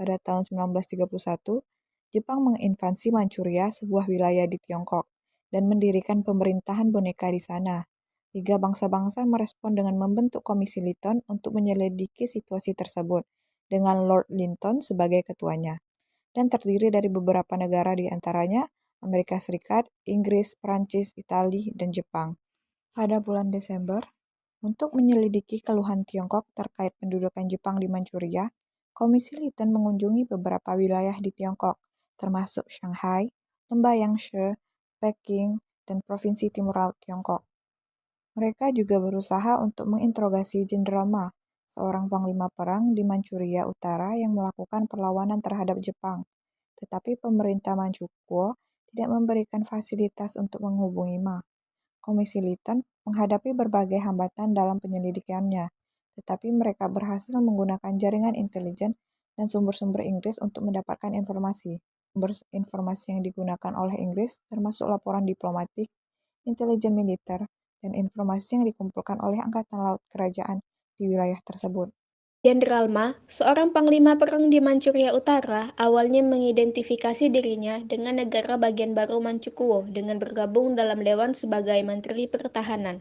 Pada tahun 1931, Jepang menginvasi Manchuria, sebuah wilayah di Tiongkok, dan mendirikan pemerintahan boneka di sana. Tiga bangsa-bangsa merespon dengan membentuk Komisi Linton untuk menyelidiki situasi tersebut, dengan Lord Linton sebagai ketuanya, dan terdiri dari beberapa negara di antaranya Amerika Serikat, Inggris, Prancis, Italia, dan Jepang. Pada bulan Desember, untuk menyelidiki keluhan Tiongkok terkait pendudukan Jepang di Manchuria, Komisi Linton mengunjungi beberapa wilayah di Tiongkok, termasuk Shanghai, Lembah Yangtze, Peking, dan Provinsi Timur Laut Tiongkok. Mereka juga berusaha untuk menginterogasi Jenderal Ma, seorang panglima perang di Manchuria Utara yang melakukan perlawanan terhadap Jepang. Tetapi pemerintah Manchukuo tidak memberikan fasilitas untuk menghubungi Ma. Komisi Linton menghadapi berbagai hambatan dalam penyelidikannya, tetapi mereka berhasil menggunakan jaringan intelijen dan sumber-sumber Inggris untuk mendapatkan informasi. Sumber informasi yang digunakan oleh Inggris termasuk laporan diplomatik, intelijen militer, dan informasi yang dikumpulkan oleh Angkatan Laut Kerajaan di wilayah tersebut. Jenderal Ma, seorang panglima perang di Manchuria Utara, awalnya mengidentifikasi dirinya dengan negara bagian baru Manchukuo dengan bergabung dalam Dewan sebagai Menteri Pertahanan.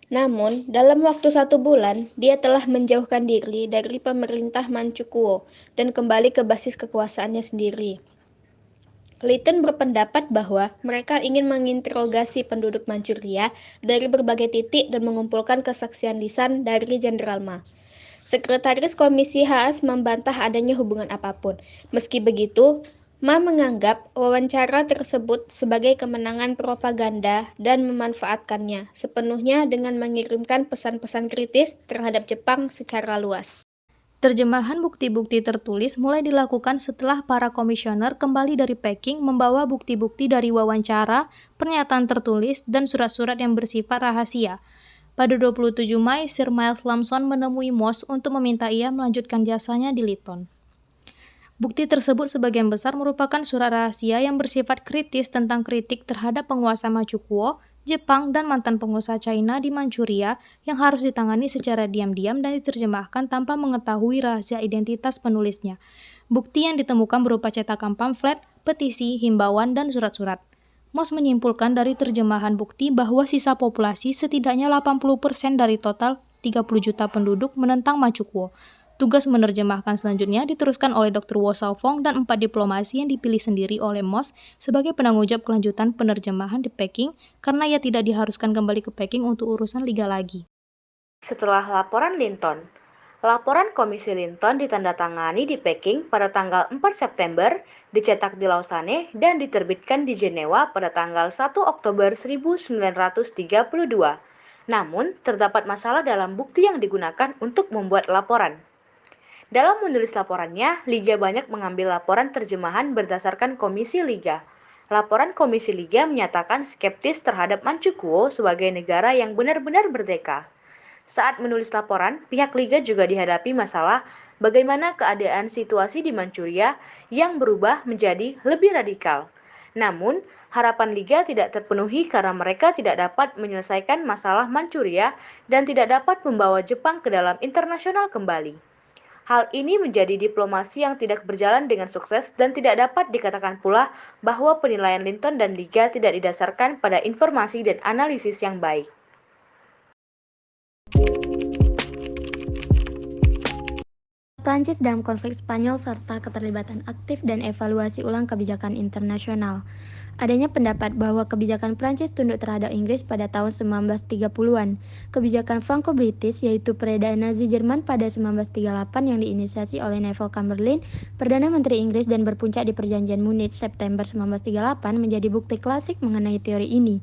Namun, dalam waktu 1 bulan, dia telah menjauhkan diri dari pemerintah Manchukuo dan kembali ke basis kekuasaannya sendiri. Linton berpendapat bahwa mereka ingin menginterogasi penduduk Manchuria dari berbagai titik dan mengumpulkan kesaksian lisan dari Jenderal Ma. Sekretaris Komisi Haas membantah adanya hubungan apapun. Meski begitu, Ma menganggap wawancara tersebut sebagai kemenangan propaganda dan memanfaatkannya sepenuhnya dengan mengirimkan pesan-pesan kritis terhadap Jepang secara luas. Terjemahan bukti-bukti tertulis mulai dilakukan setelah para komisioner kembali dari Peking membawa bukti-bukti dari wawancara, pernyataan tertulis, dan surat-surat yang bersifat rahasia. Pada 27 Mei, Sir Miles Lamson menemui Moss untuk meminta ia melanjutkan jasanya di Linton. Bukti tersebut sebagian besar merupakan surat rahasia yang bersifat kritis tentang kritik terhadap penguasa Manchukuo, Jepang, dan mantan pengusaha China di Manchuria yang harus ditangani secara diam-diam dan diterjemahkan tanpa mengetahui rahasia identitas penulisnya. Bukti yang ditemukan berupa cetakan pamflet, petisi, himbauan, dan surat-surat. Moss menyimpulkan dari terjemahan bukti bahwa sisa populasi setidaknya 80% dari total 30 juta penduduk menentang Manchukuo. Tugas menerjemahkan selanjutnya diteruskan oleh Dr. Wo Xiaofeng dan 4 diplomasi yang dipilih sendiri oleh Moss sebagai penanggung jawab kelanjutan penerjemahan di Peking karena ia tidak diharuskan kembali ke Peking untuk urusan liga lagi. Setelah laporan Linton, laporan Komisi Linton ditandatangani di Peking pada tanggal 4 September, dicetak di Lausanne, dan diterbitkan di Jenewa pada tanggal 1 Oktober 1932. Namun, terdapat masalah dalam bukti yang digunakan untuk membuat laporan. Dalam menulis laporannya, Liga banyak mengambil laporan terjemahan berdasarkan Komisi Liga. Laporan Komisi Liga menyatakan skeptis terhadap Manchukuo sebagai negara yang benar-benar merdeka. Saat menulis laporan, pihak Liga juga dihadapi masalah bagaimana keadaan situasi di Manchuria yang berubah menjadi lebih radikal. Namun, harapan Liga tidak terpenuhi karena mereka tidak dapat menyelesaikan masalah Manchuria dan tidak dapat membawa Jepang ke dalam internasional kembali. Hal ini menjadi diplomasi yang tidak berjalan dengan sukses dan tidak dapat dikatakan pula bahwa penilaian Linton dan Liga tidak didasarkan pada informasi dan analisis yang baik. Prancis dalam konflik Spanyol serta keterlibatan aktif dan evaluasi ulang kebijakan internasional. Adanya pendapat bahwa kebijakan Prancis tunduk terhadap Inggris pada tahun 1930-an. Kebijakan Franco-British yaitu peredaran Nazi Jerman pada 1938 yang diinisiasi oleh Neville Chamberlain, Perdana Menteri Inggris dan berpuncak di Perjanjian Munich September 1938 menjadi bukti klasik mengenai teori ini.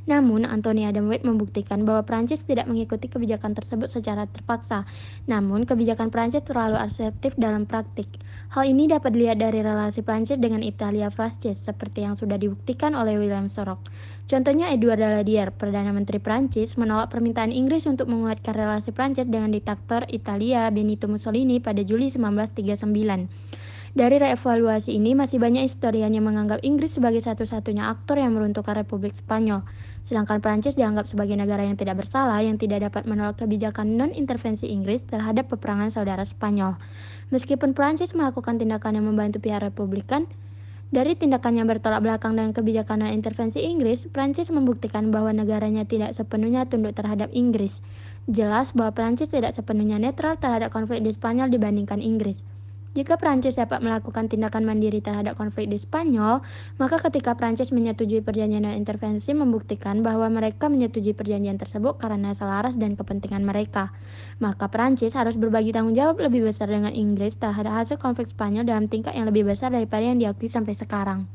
Namun, Anthony Adam Wade membuktikan bahwa Prancis tidak mengikuti kebijakan tersebut secara terpaksa. Namun, kebijakan Prancis terlalu asertif dalam praktik. Hal ini dapat dilihat dari relasi Prancis dengan Italia-Prancis, seperti yang sudah dibuktikan oleh William Sorok. Contohnya Edouard Daladier, Perdana Menteri Prancis, menolak permintaan Inggris untuk menguatkan relasi Prancis dengan diktator Italia Benito Mussolini pada Juli 1939. Dari reevaluasi ini, masih banyak historian yang menganggap Inggris sebagai satu-satunya aktor yang meruntuhkan Republik Spanyol, sedangkan Prancis dianggap sebagai negara yang tidak bersalah yang tidak dapat menolak kebijakan non-intervensi Inggris terhadap peperangan saudara Spanyol. Meskipun Prancis melakukan tindakan yang membantu pihak Republikan, dari tindakan yang bertolak belakang dengan kebijakan non-intervensi Inggris, Prancis membuktikan bahwa negaranya tidak sepenuhnya tunduk terhadap Inggris. Jelas bahwa Prancis tidak sepenuhnya netral terhadap konflik di Spanyol dibandingkan Inggris. Jika Prancis dapat melakukan tindakan mandiri terhadap konflik di Spanyol, maka ketika Prancis menyetujui perjanjian non-intervensi membuktikan bahwa mereka menyetujui perjanjian tersebut karena selaras dan kepentingan mereka. Maka Prancis harus berbagi tanggung jawab lebih besar dengan Inggris terhadap hasil konflik Spanyol dalam tingkat yang lebih besar daripada yang diakui sampai sekarang.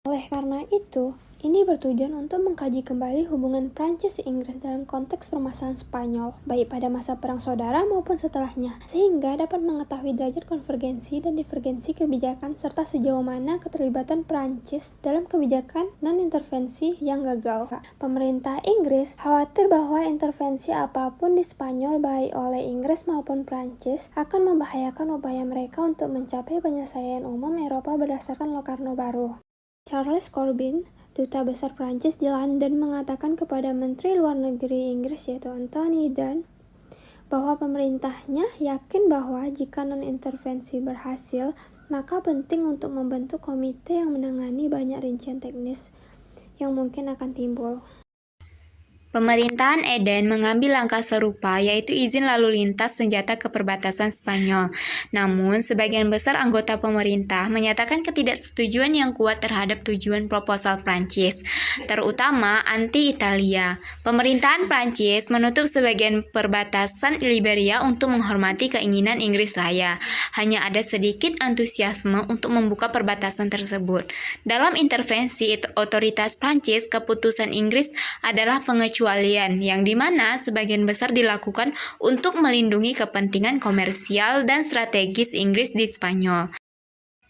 Oleh karena itu, ini bertujuan untuk mengkaji kembali hubungan Prancis-Inggris dalam konteks permasalahan Spanyol, baik pada masa Perang Saudara maupun setelahnya, sehingga dapat mengetahui derajat konvergensi dan divergensi kebijakan serta sejauh mana keterlibatan Prancis dalam kebijakan non-intervensi yang gagal. Pemerintah Inggris khawatir bahwa intervensi apapun di Spanyol baik oleh Inggris maupun Prancis akan membahayakan upaya mereka untuk mencapai penyelesaian umum Eropa berdasarkan Locarno Baru. Charles Corbyn, Duta Besar Prancis di London, mengatakan kepada Menteri Luar Negeri Inggris yaitu Anthony Dunn bahwa pemerintahnya yakin bahwa jika non-intervensi berhasil, maka penting untuk membentuk komite yang menangani banyak rincian teknis yang mungkin akan timbul. Pemerintahan Eden mengambil langkah serupa, yaitu izin lalu lintas senjata ke perbatasan Spanyol. Namun, sebagian besar anggota pemerintah menyatakan ketidaksetujuan yang kuat terhadap tujuan proposal Prancis, terutama anti-Italia. Pemerintahan Prancis menutup sebagian perbatasan Liberia untuk menghormati keinginan Inggris Raya. Hanya ada sedikit antusiasme untuk membuka perbatasan tersebut. Dalam intervensi otoritas Prancis, keputusan Inggris adalah pengecualian yang dimana sebagian besar dilakukan untuk melindungi kepentingan komersial dan strategis Inggris di Spanyol.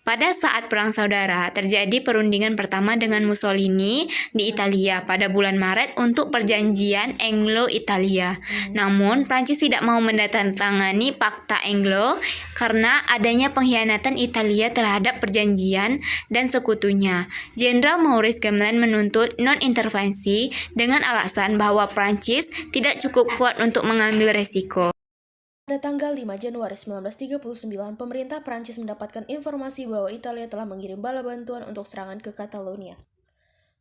Pada saat Perang Saudara, terjadi perundingan pertama dengan Mussolini di Italia pada bulan Maret untuk perjanjian Anglo-Italia. Namun, Prancis tidak mau menandatangani Pakta Anglo karena adanya pengkhianatan Italia terhadap perjanjian dan sekutunya. Jenderal Maurice Gamelin menuntut non-intervensi dengan alasan bahwa Prancis tidak cukup kuat untuk mengambil resiko. Pada tanggal 5 Januari 1939, pemerintah Prancis mendapatkan informasi bahwa Italia telah mengirim bala bantuan untuk serangan ke Catalonia.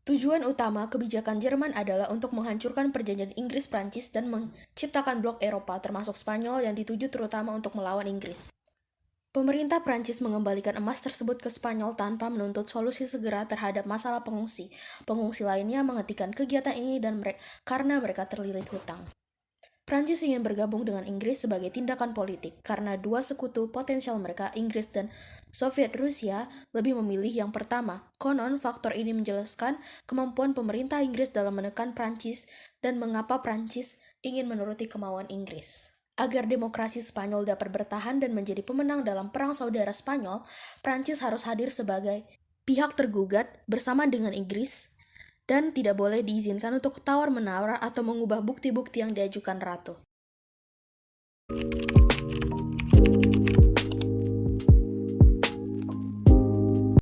Tujuan utama kebijakan Jerman adalah untuk menghancurkan perjanjian Inggris-Prancis dan menciptakan blok Eropa termasuk Spanyol yang dituju terutama untuk melawan Inggris. Pemerintah Prancis mengembalikan emas tersebut ke Spanyol tanpa menuntut solusi segera terhadap masalah pengungsi. Pengungsi lainnya menghentikan kegiatan ini karena mereka terlilit hutang. Prancis ingin bergabung dengan Inggris sebagai tindakan politik karena dua sekutu potensial mereka, Inggris dan Soviet Rusia, lebih memilih yang pertama. Konon, faktor ini menjelaskan kemampuan pemerintah Inggris dalam menekan Prancis dan mengapa Prancis ingin menuruti kemauan Inggris. Agar demokrasi Spanyol dapat bertahan dan menjadi pemenang dalam Perang Saudara Spanyol, Prancis harus hadir sebagai pihak tergugat bersama dengan Inggris dan tidak boleh diizinkan untuk tawar-menawar atau mengubah bukti-bukti yang diajukan Ratu.